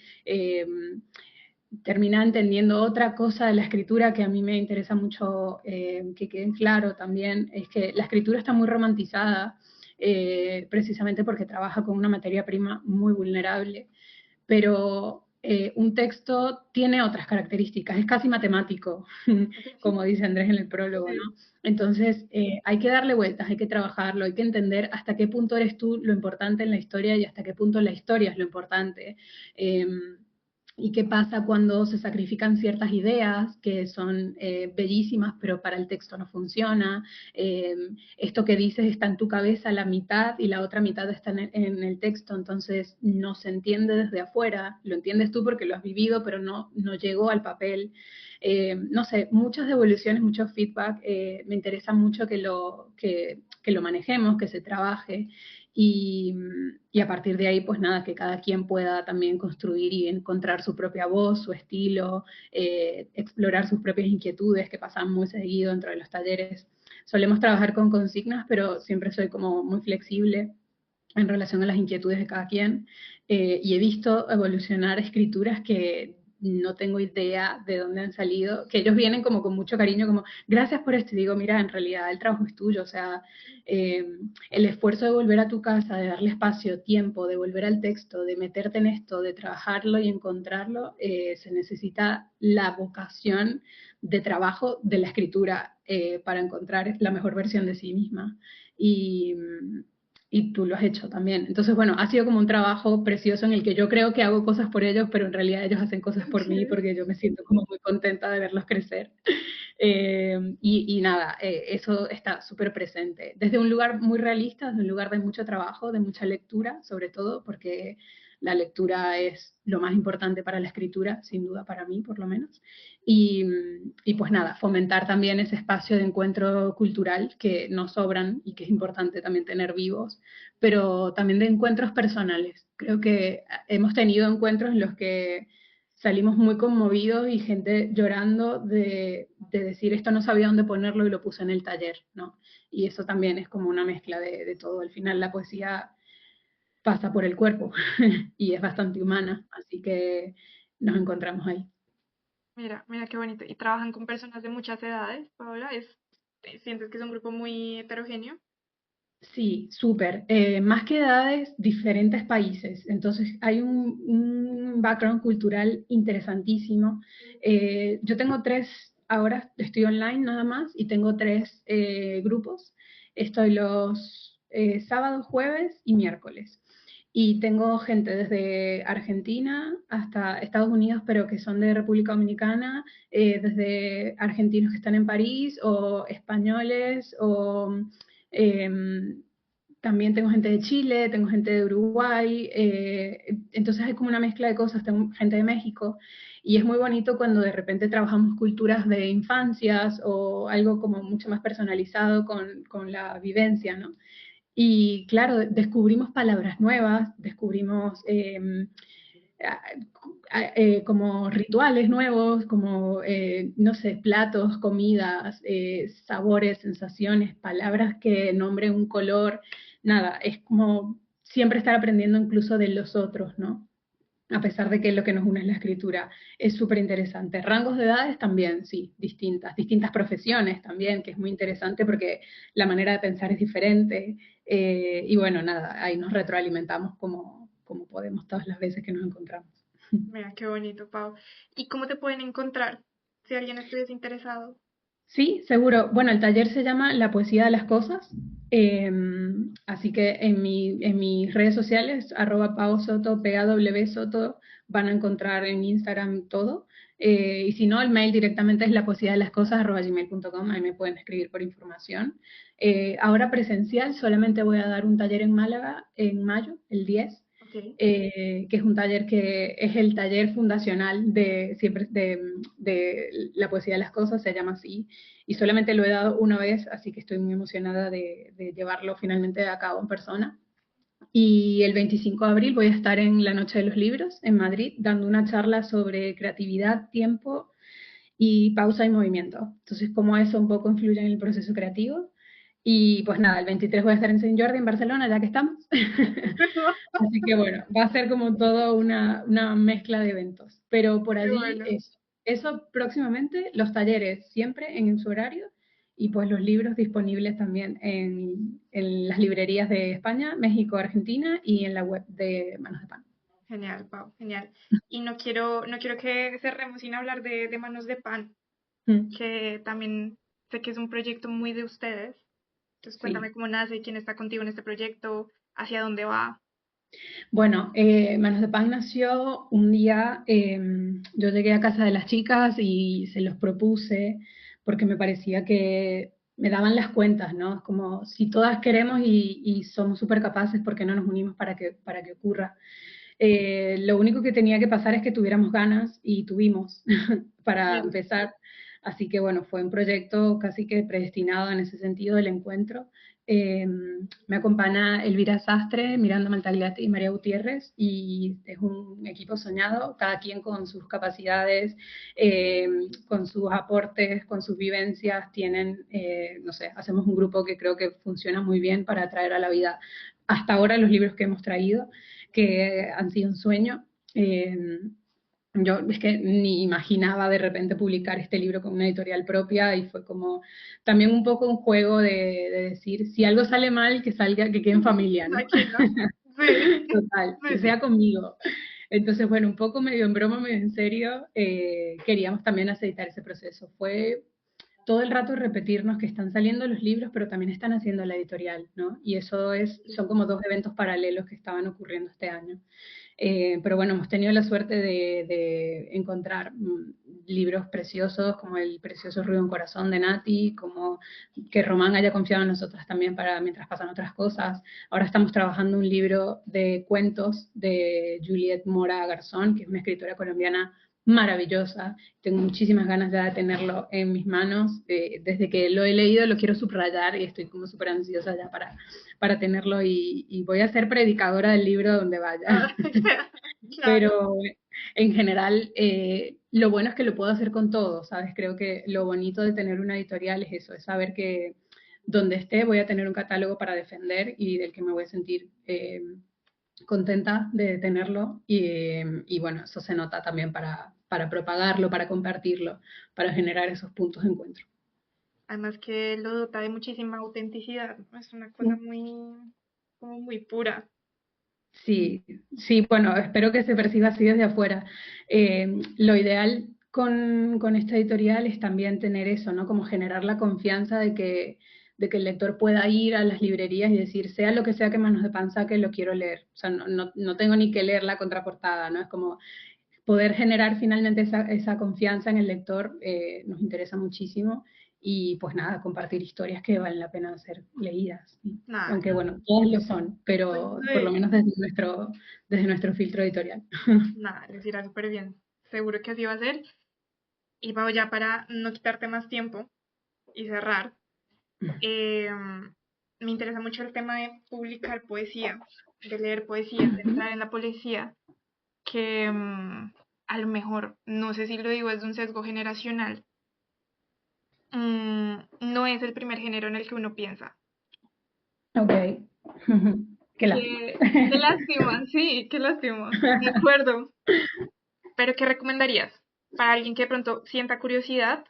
termina entendiendo otra cosa de la escritura que a mí me interesa mucho que quede claro también, es que la escritura está muy romantizada, precisamente porque trabaja con una materia prima muy vulnerable, pero un texto tiene otras características, es casi matemático, ok, como dice Andrés en el prólogo, sí. ¿no? Entonces, hay que darle vueltas, hay que trabajarlo, hay que entender hasta qué punto eres tú lo importante en la historia y hasta qué punto la historia es lo importante. Eh, y qué pasa cuando se sacrifican ciertas ideas que son bellísimas, pero para el texto no funciona. Eh, Esto que dices está en tu cabeza la mitad y la otra mitad está en el texto, entonces no se entiende desde afuera, lo entiendes tú porque lo has vivido, pero no llegó al papel. No sé, muchas devoluciones, mucho feedback, me interesa mucho que lo manejemos, que se trabaje y, y, a partir de ahí, pues nada, que cada quien pueda también construir y encontrar su propia voz, su estilo, explorar sus propias inquietudes que pasan muy seguido dentro de los talleres. Solemos trabajar con consignas, pero siempre soy como muy flexible en relación a las inquietudes de cada quien. Y he visto evolucionar escrituras que no tengo idea de dónde han salido, que ellos vienen como con mucho cariño, como gracias por esto, y digo, mira, en realidad el trabajo es tuyo, o sea, eh, el esfuerzo de volver a tu casa, de darle espacio, tiempo, de volver al texto, de meterte en esto, de trabajarlo y encontrarlo, se necesita la vocación de trabajo de la escritura para encontrar la mejor versión de sí misma. Y, y tú lo has hecho también. Entonces, bueno, ha sido como un trabajo precioso en el que yo creo que hago cosas por ellos, pero en realidad ellos hacen cosas por mí Ok. porque yo me siento como muy contenta de verlos crecer. Y nada, eso está súper presente. Desde un lugar muy realista, desde un lugar de mucho trabajo, de mucha lectura, sobre todo, porque la lectura es lo más importante para la escritura, sin duda para mí, por lo menos. Y, y pues nada, fomentar también ese espacio de encuentro cultural que nos sobran y que es importante también tener vivos, pero también de encuentros personales. Creo que hemos tenido encuentros en los que salimos muy conmovidos y gente llorando de decir esto no sabía dónde ponerlo y lo puse en el taller, ¿no? Y eso también es como una mezcla de todo. Al final la poesía pasa por el cuerpo y es bastante humana, así que nos encontramos ahí. Mira, mira qué bonito. Y trabajan con personas de muchas edades, Paola. ¿Sientes que es un grupo muy heterogéneo? Sí, súper. Más que edades, diferentes países. Entonces hay un background cultural interesantísimo. Yo tengo tres, ahora estoy online nada más y tengo tres grupos. Estoy los sábados, jueves y miércoles. Y tengo gente desde Argentina hasta Estados Unidos, pero que son de República Dominicana, desde argentinos que están en París o españoles o eh, también tengo gente de Chile, tengo gente de Uruguay, entonces hay como una mezcla de cosas, tengo gente de México, y es muy bonito cuando de repente trabajamos culturas de infancias o algo como mucho más personalizado con la vivencia, ¿no? Y claro, descubrimos palabras nuevas, descubrimos como rituales nuevos, como, no sé, platos, comidas, sabores, sensaciones, palabras que nombren un color, nada, es como siempre estar aprendiendo incluso de los otros, ¿no? A pesar de que lo que nos une es la escritura, es súper interesante. Rangos de edades también, sí, distintas profesiones también, que es muy interesante porque la manera de pensar es diferente. Y bueno, nada, ahí nos retroalimentamos como podemos todas las veces que nos encontramos. Mira, qué bonito, Pau. ¿Y cómo te pueden encontrar si alguien estuviese interesado? Sí, seguro. Bueno, el taller se llama La poesía de las cosas. eh, Así que en mis redes sociales, @paosoto, Soto, van a encontrar en Instagram todo. Y si no, el mail directamente es lapoesiadelascosas@gmail.com. Ahí me pueden escribir por información. Ahora presencial, solamente voy a dar un taller en Málaga en mayo, el 10, Ok, que es un taller que es el taller fundacional de la poesía de las cosas, se llama así, y solamente lo he dado una vez, así que estoy muy emocionada de llevarlo finalmente a cabo en persona. Y el 25 de abril voy a estar en la Noche de los Libros en Madrid, dando una charla sobre creatividad, tiempo y pausa y movimiento. Entonces, cómo eso un poco influye en el proceso creativo. Y pues nada, el 23 voy a estar en Sant Jordi, en Barcelona, ya que estamos. Así que bueno, va a ser como toda una mezcla de eventos. Pero por qué allí bueno. eso próximamente, los talleres siempre en su horario y pues los libros disponibles también en las librerías de España, México, Argentina y en la web de Manos de Pan. Genial, Pau, genial. Y no quiero que cerremos sin hablar de Manos de Pan, Mm, que también sé que es un proyecto muy de ustedes. Entonces cuéntame sí. cómo nace, quién está contigo en este proyecto, hacia dónde va. Bueno, Manos de Pan nació un día, yo llegué a casa de las chicas y se los propuse porque me parecía que me daban las cuentas, ¿no? Es como si todas queremos y somos súper capaces, ¿por qué no nos unimos para que ocurra? Lo único que tenía que pasar es que tuviéramos ganas y tuvimos para Sí. empezar. Así que bueno, fue un proyecto casi que predestinado en ese sentido del encuentro. Eh, Me acompaña Elvira Sastre, Miranda Maltagliati y María Gutiérrez y es un equipo soñado, cada quien con sus capacidades, eh, con sus aportes, con sus vivencias, tienen, no sé, hacemos un grupo que creo que funciona muy bien para traer a la vida hasta ahora los libros que hemos traído que han sido un sueño. Eh, yo es que ni imaginaba de repente publicar este libro con una editorial propia y fue como también un poco un juego de decir, si algo sale mal, que salga, que quede en familia, ¿no? Aquí, ¿no? Sí, Total, que sí. sea conmigo. Entonces, bueno, un poco medio en broma, medio en serio, queríamos también aceitar ese proceso. Fue todo el rato repetirnos que están saliendo los libros, pero también están haciendo la editorial, ¿no? Y eso son como dos eventos paralelos que estaban ocurriendo este año. Pero bueno, hemos tenido la suerte de encontrar libros preciosos como El precioso ruido en corazón de Nati, como que Román haya confiado en nosotras también para mientras pasan otras cosas. Ahora estamos trabajando un libro de cuentos de Juliet Mora Garzón, que es una escritora colombiana maravillosa. Tengo muchísimas ganas ya de tenerlo en mis manos. Desde que lo he leído lo quiero subrayar y estoy como súper ansiosa ya para tenerlo y voy a ser predicadora del libro donde vaya. Ah, claro. Pero en general lo bueno es que lo puedo hacer con todo, ¿sabes? Creo que lo bonito de tener una editorial es eso, es saber que donde esté voy a tener un catálogo para defender y del que me voy a sentir contenta de tenerlo y bueno, eso se nota también para propagarlo, para compartirlo, para generar esos puntos de encuentro. Además que lo dota de muchísima autenticidad, ¿no? Es una cosa como muy pura. Sí, sí, bueno, espero que se perciba así desde afuera. Lo ideal con esta editorial es también tener eso, ¿no? Como generar la confianza de que el lector pueda ir a las librerías y decir, sea lo que sea que Manos de Pan saque, lo quiero leer. O sea, no tengo ni que leer la contraportada, ¿no? Es como poder generar finalmente esa confianza en el lector nos interesa muchísimo y pues nada, compartir historias que valen la pena ser leídas, ¿sí? Nada, Aunque bueno, todos lo son, pues pero por lo sí, menos desde nuestro filtro editorial. nada, les irá súper bien. Seguro que así va a ser. Y vamos ya para no quitarte más tiempo y cerrar. eh, Me interesa mucho el tema de publicar poesía, de leer poesía, de Ujú. entrar en la poesía, que a lo mejor, no sé si lo digo, es de un sesgo generacional, no es el primer género en el que uno piensa. Ok, qué lástima. Qué lástima, sí, qué lástima, de acuerdo. Pero ¿qué recomendarías para alguien que de pronto sienta curiosidad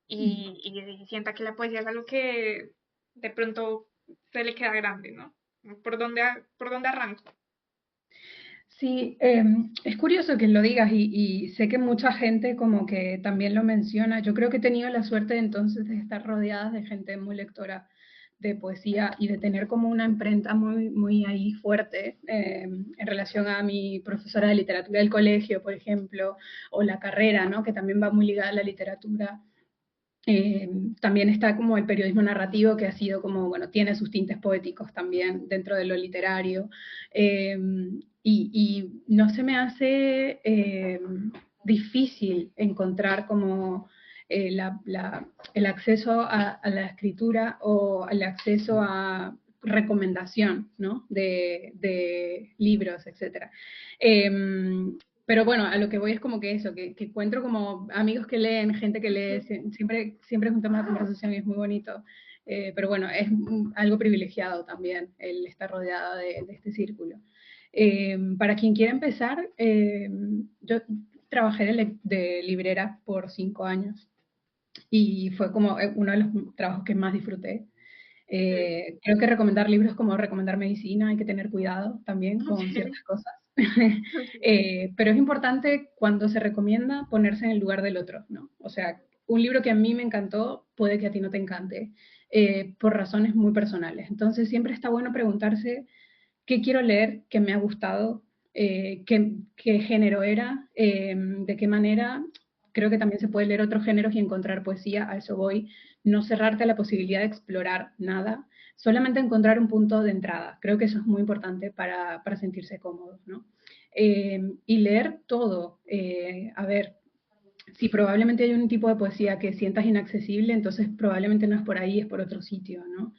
y sienta que la poesía es algo que de pronto se le queda grande, ¿no? Por dónde arranco? Sí, es curioso que lo digas y sé que mucha gente como que también lo menciona. Yo creo que he tenido la suerte entonces de estar rodeada de gente muy lectora de poesía y de tener como una imprenta muy, muy ahí fuerte en relación a mi profesora de literatura del colegio, por ejemplo, o la carrera, ¿no? Que también va muy ligada a la literatura. Eh, También está como el periodismo narrativo, que ha sido como, bueno, tiene sus tintes poéticos también dentro de lo literario. Eh, y no se me hace difícil encontrar como el acceso a la escritura o el acceso a recomendación, ¿no? De libros, etcétera. Eh, pero bueno, a lo que voy es como que eso, que encuentro como amigos que leen, gente que lee, siempre, siempre es un tema de conversación y es muy bonito. Pero bueno, es algo privilegiado también el estar rodeada de este círculo. Para quien quiera empezar, yo trabajé de librera por 5 años y fue como uno de los trabajos que más disfruté. Sí. Creo que recomendar libros es como recomendar medicina, hay que tener cuidado también con Ok, ciertas cosas. ok. Pero es importante cuando se recomienda ponerse en el lugar del otro, ¿no? O sea, un libro que a mí me encantó puede que a ti no te encante, por razones muy personales. Entonces siempre está bueno preguntarse qué quiero leer, qué me ha gustado, qué género era, de qué manera. Creo que también se puede leer otros géneros y encontrar poesía, a eso voy. No cerrarte a la posibilidad de explorar nada, solamente encontrar un punto de entrada. Creo que eso es muy importante para sentirse cómodos, ¿no? Y leer todo. A ver, si probablemente hay un tipo de poesía que sientas inaccesible, entonces probablemente no es por ahí, es por otro sitio, ¿no?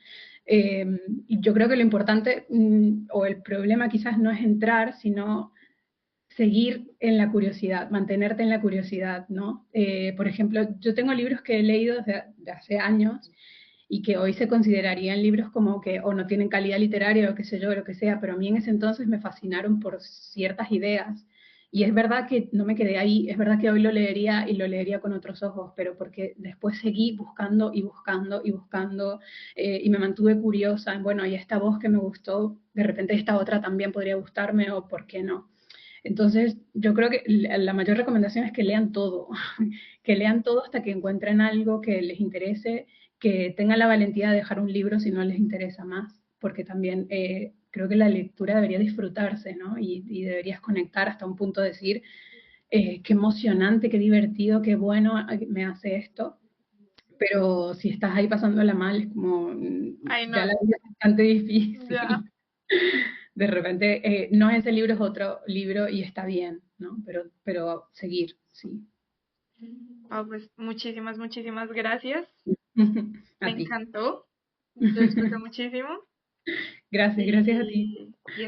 Eh, y yo creo que lo importante o el problema quizás no es entrar, sino seguir en la curiosidad, mantenerte en la curiosidad, ¿no? Por ejemplo, yo tengo libros que he leído desde hace años y que hoy se considerarían libros como que o no tienen calidad literaria o qué sé yo, lo que sea, pero a mí en ese entonces me fascinaron por ciertas ideas. Y es verdad que no me quedé ahí, es verdad que hoy lo leería y lo leería con otros ojos, pero porque después seguí buscando y buscando y buscando y me mantuve curiosa en, bueno, y esta voz que me gustó, de repente esta otra también podría gustarme o por qué no. Entonces, yo creo que la mayor recomendación es que lean todo, que lean todo hasta que encuentren algo que les interese, que tengan la valentía de dejar un libro si no les interesa más, porque también creo que la lectura debería disfrutarse, ¿no? Y deberías conectar hasta un punto de decir, qué emocionante, qué divertido, qué bueno me hace esto. Pero si estás ahí pasándola mal, es como, Ay, ya no, la vida es bastante ya. difícil. De repente, no es ese libro, es otro libro y está bien, ¿no? Pero seguir, sí. Ah, pues muchísimas, muchísimas gracias. A Me ti. encantó. Lo disfruté muchísimo. Gracias, gracias a ti. Y